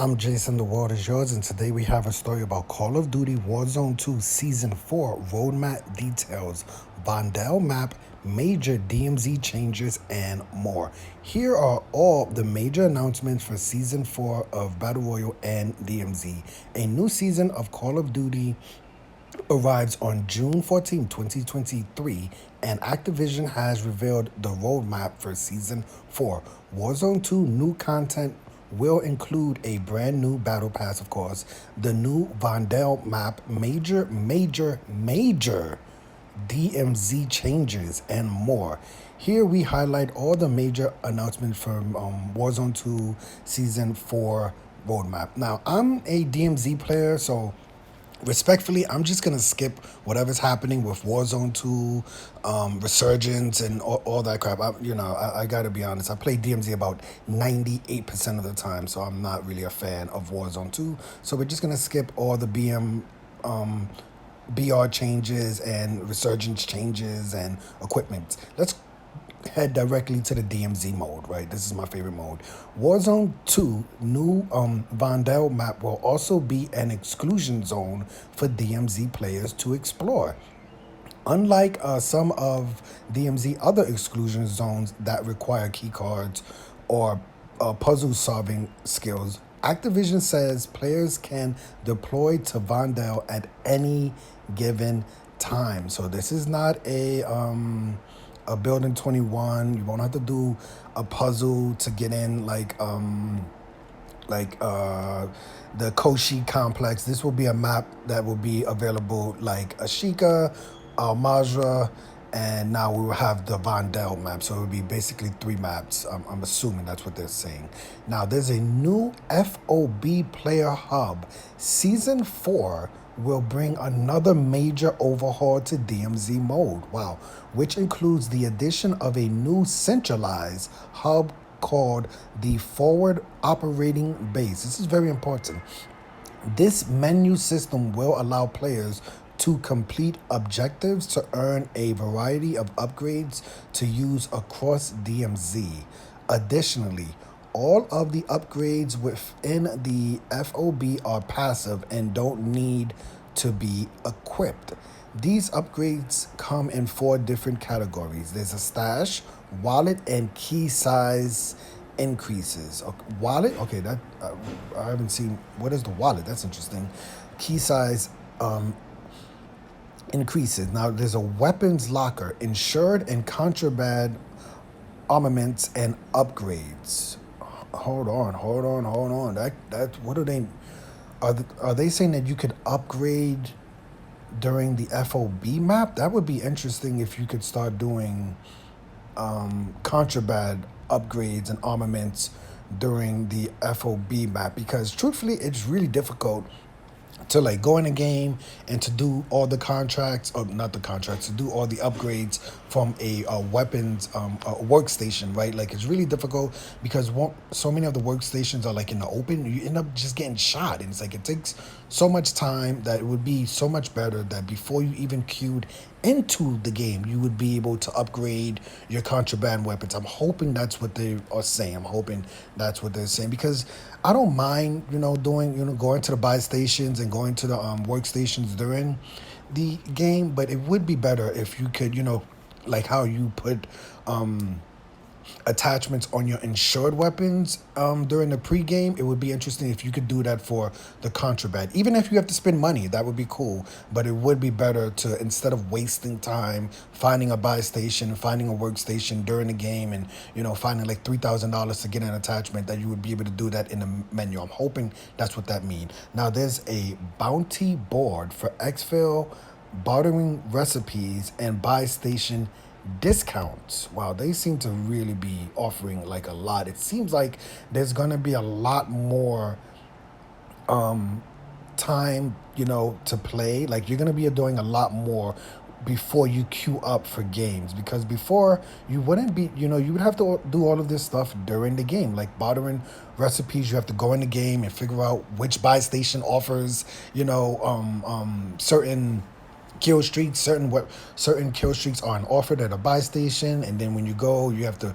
I'm Jason, the world is yours, and today we have a story about Call of Duty Warzone 2 Season 4 roadmap details, Vondel map, major DMZ changes, and more. Here are all the major announcements for Season 4 of Battle Royale and DMZ. A new season of Call of Duty arrives on June 14, 2023, and Activision has revealed the roadmap for Season 4. Warzone 2 new content will include a brand new battle pass, of course, the new Vondel map, major DMZ changes, and more. Here we highlight all the major announcements from Warzone 2 Season 4 roadmap. Now, I'm a DMZ player, so respectfully, I'm just gonna skip whatever's happening with Warzone 2, Resurgence, and all that crap. I gotta be honest. I play DMZ about 98% of the time, so I'm not really a fan of Warzone 2. So we're just gonna skip all the BR changes and Resurgence changes and equipment. Let's head directly to the DMZ mode, right? This is my favorite mode. Warzone 2 new Vondel map will also be an exclusion zone for DMZ players to explore. Unlike some of DMZ other exclusion zones that require keycards or puzzle solving skills, Activision says players can deploy to Vondel at any given time. So this is not a building 21. You won't have to do a puzzle to get in the Koshi complex. This will be a map that will be available like Ashika, Al Mazrah, and now we will have the Vondel map. So it will be basically 3 maps. I'm assuming that's what they're saying. Now there's a new FOB player hub. Season 4 will bring another major overhaul to DMZ mode. Wow. Which includes the addition of a new centralized hub called the Forward Operating Base. This is very important. This menu system will allow players to complete objectives to earn a variety of upgrades to use across DMZ. Additionally, all of the upgrades within the FOB are passive and don't need to be equipped. These upgrades come in 4 different categories. There's a stash, wallet, and key size increases. Wallet? Okay, that I haven't seen. What is the wallet? That's interesting. Key size increases. Now there's a weapons locker, insured and contraband armaments and upgrades. Hold on. That what are they? Are they saying that you could upgrade during the FOB map? That would be interesting if you could start doing contraband upgrades and armaments during the FOB map, because truthfully it's really difficult to like go in a game and to do all the contracts, or not the contracts, to do all the upgrades from a weapons workstation, right? Like it's really difficult because so many of the workstations are like in the open. You end up just getting shot, and it's like it takes so much time that it would be so much better that before you even queued into the game, you would be able to upgrade your contraband weapons. I'm hoping that's what they are saying. I'm hoping that's what they're saying, because I don't mind, going to the buy stations and going to the workstations during the game, but it would be better if you could, like how you put attachments on your insured weapons during the pregame. It would be interesting if you could do that for the contraband. Even if you have to spend money, that would be cool. But it would be better to, instead of wasting time finding a buy station, finding a workstation during the game, and finding like $3,000 to get an attachment, that you would be able to do that in the menu. I'm hoping that's what that means. Now there's a bounty board for exfil, bartering recipes, and buy station discounts. Wow, they seem to really be offering like a lot. It seems like there's gonna be a lot more time, to play. Like you're gonna be doing a lot more before you queue up for games, because before you wouldn't be, you would have to do all of this stuff during the game, like bartering recipes. You have to go in the game and figure out which buy station offers, certain kill streaks. Certain kill streaks are offered at a buy station, and then when you go, you have to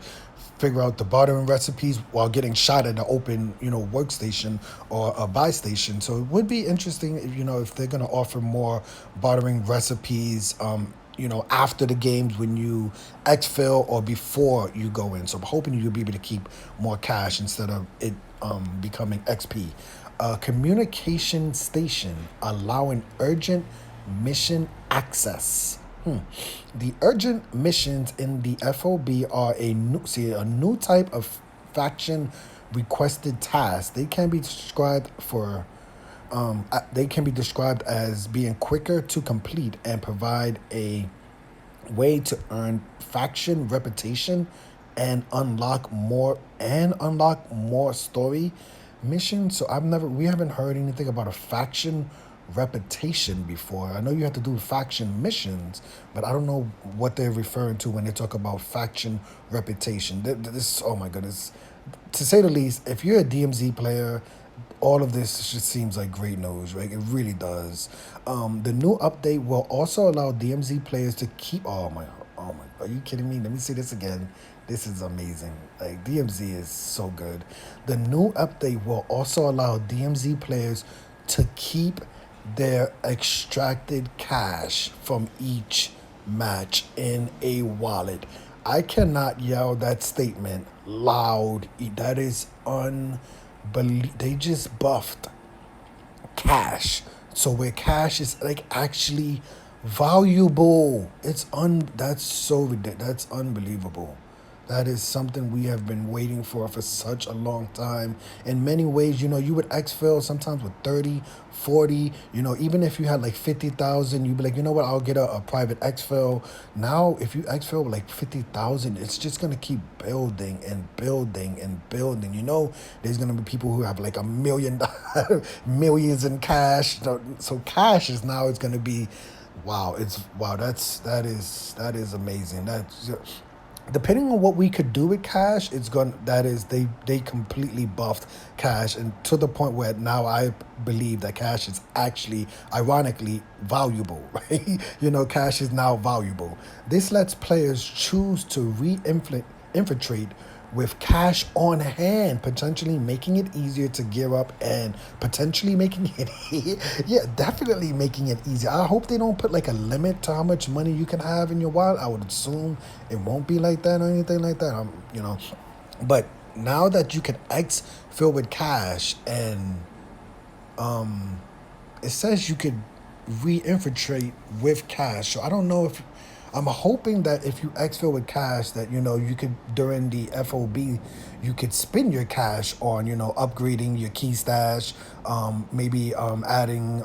figure out the bartering recipes while getting shot at an open, workstation or a buy station. So it would be interesting, if, if they're gonna offer more bartering recipes, after the games when you exfil or before you go in. So I'm hoping you'll be able to keep more cash instead of it becoming XP. Communication station allowing urgent mission access. The urgent missions in the FOB are a new type of faction requested task. They can be described as being quicker to complete and provide a way to earn faction reputation and unlock more story missions. So we haven't heard anything about a faction reputation before. I know you have to do faction missions, but I don't know what they're referring to when they talk about faction reputation. This, oh my goodness, to say the least, if you're a DMZ player, all of this just seems like great news, right? It really does. The new update will also allow DMZ players to keep. Oh my! Are you kidding me? Let me say this again. This is amazing. Like, DMZ is so good. The new update will also allow DMZ players to keep their extracted cash from each match in a wallet. I cannot yell that statement loud. That is unbelievable. They just buffed cash. So where cash is like actually valuable. That's so ridiculous. That's unbelievable. That is something we have been waiting for such a long time. In many ways, you would exfil sometimes with 30, 40, even if you had like 50,000, you'd be like, you know what, I'll get a private exfil. Now, if you exfil with like 50,000, it's just going to keep building and building and building. There's going to be people who have like $1 million, millions in cash. So cash is now, it's going to be, wow, that is amazing. That's, depending on what we could do with cash, they completely buffed cash, and to the point where now I believe that cash is actually ironically valuable, right? Cash is now valuable. This lets players choose to infiltrate with cash on hand, potentially making it easier to gear up and potentially making it, yeah, definitely making it easier. I hope they don't put like a limit to how much money you can have in your wallet. I would assume it won't be like that or anything like that. But now that you can fill with cash, and it says you could re-infiltrate with cash. So I don't know if I'm hoping that if you exfil with cash, that you could, during the FOB, you could spend your cash on upgrading your key stash, maybe adding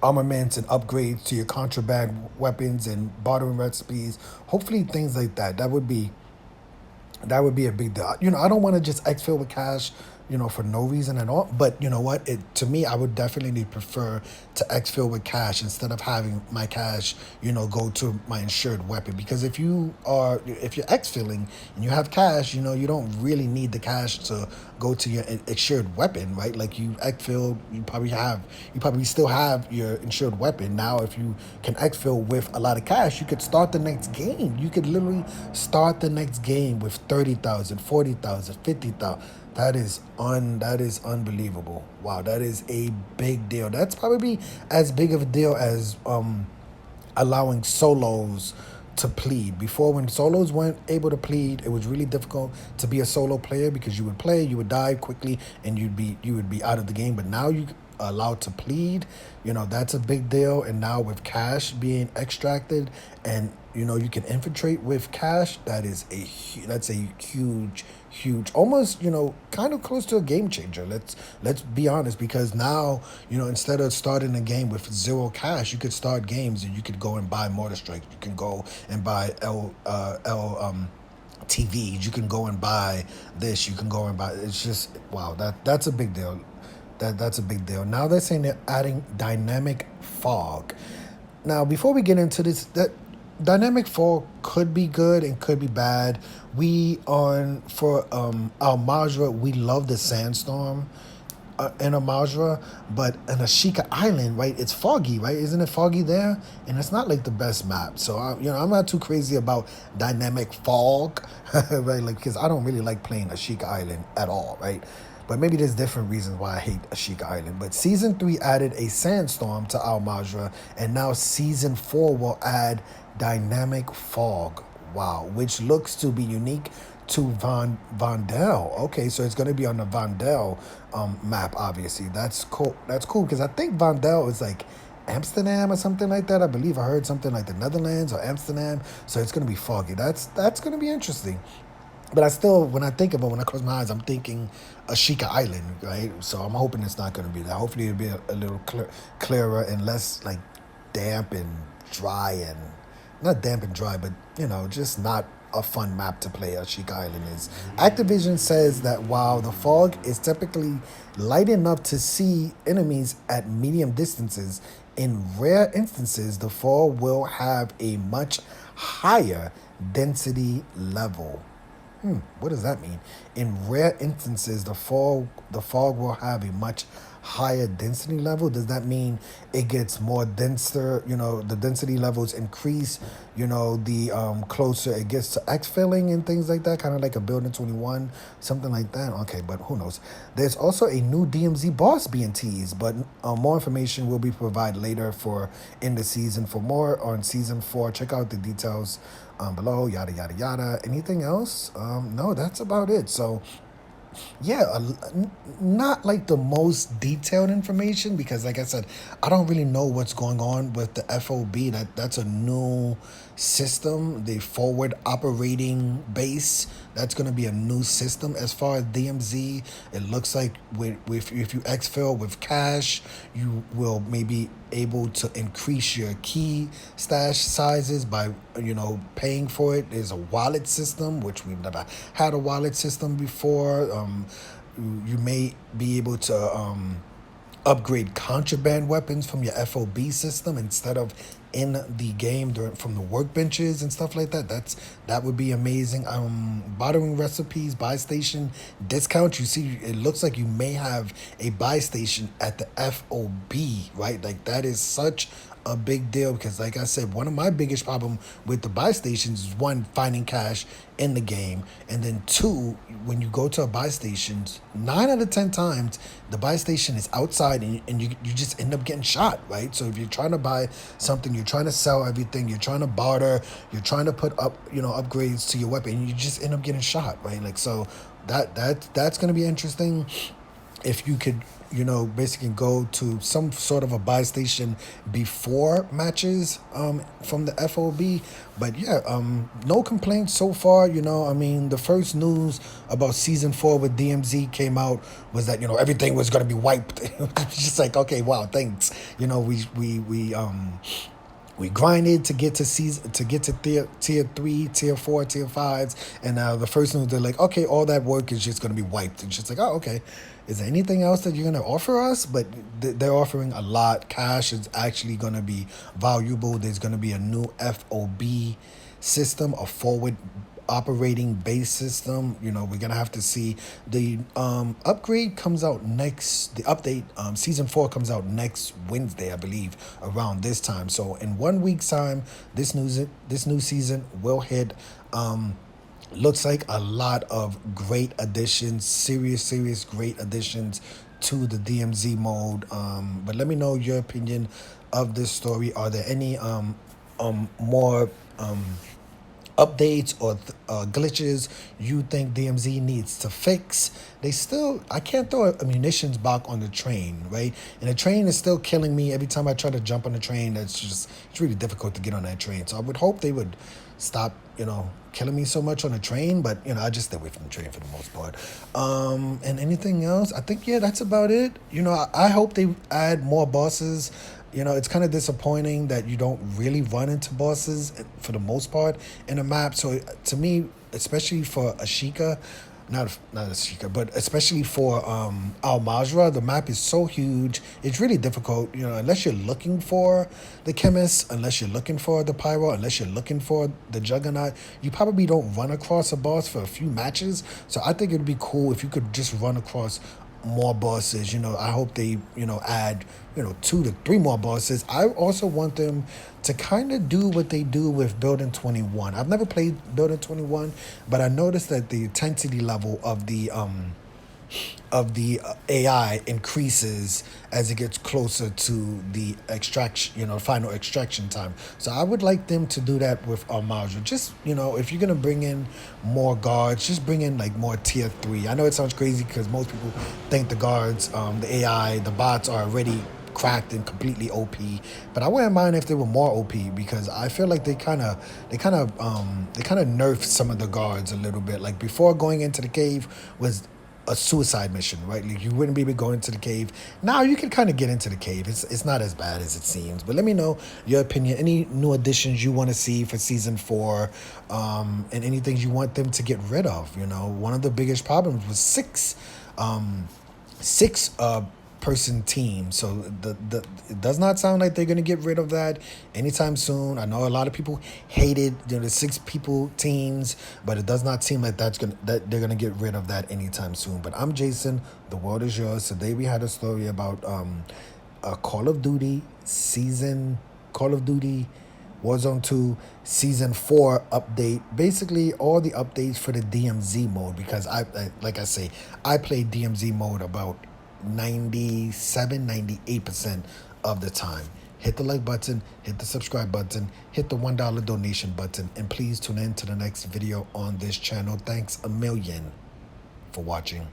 armaments and upgrades to your contraband weapons and bartering recipes. Hopefully things like that. That would be a big deal. I don't want to just exfil with cash, for no reason at all. But you know what? To me, I would definitely prefer to exfil with cash instead of having my cash, go to my insured weapon. Because if you're exfilling and you have cash, you don't really need the cash to go to your insured weapon, right? Like, you exfil, you probably still have your insured weapon. Now, if you can exfil with a lot of cash, you could start the next game. You could literally start the next game with 30,000, 40,000, 50,000. That is unbelievable. Wow, that is a big deal. That's probably as big of a deal as allowing solos to plead. Before, when solos weren't able to plead, it was really difficult to be a solo player, because you would play, you would die quickly, and you would be out of the game. But now you are allowed to plead. That's a big deal. And now with cash being extracted, and you can infiltrate with cash, that's a huge, almost, kind of close to a game changer. Let's be honest, because now, instead of starting a game with zero cash, you could start games and you could go and buy mortar strikes. You can go and buy TVs. You can go and buy this. You can go and buy. It's just, wow. That's a big deal. That's a big deal. Now they're saying they're adding dynamic fog. Now, before we get into this, that dynamic fog could be good and could be bad. For Al Majra, we love the sandstorm. in a Majra, but in Ashika Island, right? It's foggy, right? Isn't it foggy there? And it's not like the best map. So I'm not too crazy about dynamic fog, right? Like because I don't really like playing Ashika Island at all, right? But maybe there's different reasons why I hate Ashika Island. But season 3 added a sandstorm to Al Majra, and now season 4 will add dynamic fog. Wow, which looks to be unique to Vondel. Okay, so it's going to be on the Vondel map. Obviously, that's cool. That's cool because I think Vondel is like Amsterdam or something like that. I believe I heard something like the Netherlands or Amsterdam. So it's going to be foggy. That's going to be interesting. But I still, when I think about when I close my eyes, I'm thinking Ashika Island, right? So I'm hoping it's not going to be that. Hopefully it'll be a little clearer and less like damp and dry and not damp and dry, but just not a fun map to play. Ashika Island is. Activision says that while the fog is typically light enough to see enemies at medium distances, in rare instances the fog will have a much higher density level. What does that mean? In rare instances, the fog will have a much higher density level. Does that mean it gets more denser? The density levels increase. The closer it gets to exfilling and things like that, kind of like a Building 21, something like that. Okay, but who knows? There's also a new DMZ boss being teased, but more information will be provided later for in the season. For more on season 4, check out the details below, yada yada yada. Anything else? No, that's about it. So yeah, not like the most detailed information because, like I said, I don't really know what's going on with the FOB. That's a new system, the forward operating base. That's going to be a new system. As far as DMZ, it looks like with if you exfil with cash, you will maybe able to increase your key stash sizes by paying for it. There's a wallet system, which we've never had a wallet system before. You may be able to upgrade contraband weapons from your FOB system instead of in the game from the workbenches and stuff like that. That would be amazing. Bartering recipes, buy station discount. You see, it looks like you may have a buy station at the FOB, right? Like that is such a big deal because, like I said, one of my biggest problem with the buy stations is one, finding cash in the game, and then two, when you go to a buy station, 9 out of 10 times the buy station is outside and you just end up getting shot, right? So if you're trying to buy something, you're trying to sell everything, you're trying to barter, you're trying to put up upgrades to your weapon, you just end up getting shot, right? Like, so that's going to be interesting. If you could basically go to some sort of a buy station before matches from the FOB. But yeah, no complaints so far. The first news about season 4 with DMZ came out was that everything was going to be wiped. It's just like, okay, wow, thanks. We grinded to get to tier 3, tier 4, tier 5s, and now the first news, they're like, okay, all that work is just going to be wiped. It's just like, oh, okay. Is there anything else that you're going to offer us? But they're offering a lot. Cash is actually going to be valuable. There's going to be a new FOB system, a forward operating base system. We're going to have to see. The upgrade comes out next, the update, season 4 comes out next Wednesday, I believe, around this time. So in 1 week's time, this new season will hit. Looks like a lot of great additions, serious great additions to the DMZ mode. But let me know your opinion of this story. Are there any more updates or glitches you think DMZ needs to fix? I can't throw a munitions box on the train, right? And the train is still killing me every time I try to jump on the train. It's really difficult to get on that train. So I would hope they would stop, killing me so much on the train, but I just stay away from the train for the most part. And anything else? I think that's about it. I hope they add more bosses. It's kind of disappointing that you don't really run into bosses for the most part in a map. So to me, especially for Ashika, not Ashika, but especially for Al Majra, the map is so huge. It's really difficult, unless you're looking for the chemist, unless you're looking for the pyro, unless you're looking for the juggernaut, you probably don't run across a boss for a few matches. So I think it'd be cool if you could just run across more bosses. You know, I hope they, you know, add, you know, 2 to 3 more bosses. I also want them to kind of do what they do with Building 21. I've never played Building 21, but I noticed that the intensity level of the AI increases as it gets closer to the extraction, you know, final extraction time. So I would like them to do that with Armaggio. Just, you know, if you're gonna bring in more guards, just bring in like more tier 3. I know it sounds crazy because most people think the guards, the AI, the bots are already cracked and completely OP, but I wouldn't mind if they were more OP because I feel like they kind of nerfed some of the guards a little bit. Like before going into the cave was a suicide mission, right? Like you wouldn't be able to go into the cave. Now you can kind of get into the cave. It's not as bad as it seems. But let me know your opinion. Any new additions you want to see for season 4, and any things you want them to get rid of. You know, one of the biggest problems was six person team. So it does not sound like they're gonna get rid of that anytime soon. I know a lot of people hated, you know, the 6 people teams, but it does not seem like that they're gonna get rid of that anytime soon. But I'm Jason. The world is yours. Today we had a story about a Call of Duty Warzone 2 Season 4 update. Basically, all the updates for the DMZ mode, because like I say, I played DMZ mode about 98% of the time. Hit the like button, hit the subscribe button, hit the $1 donation button, and please tune in to the next video on this channel. Thanks a million for watching.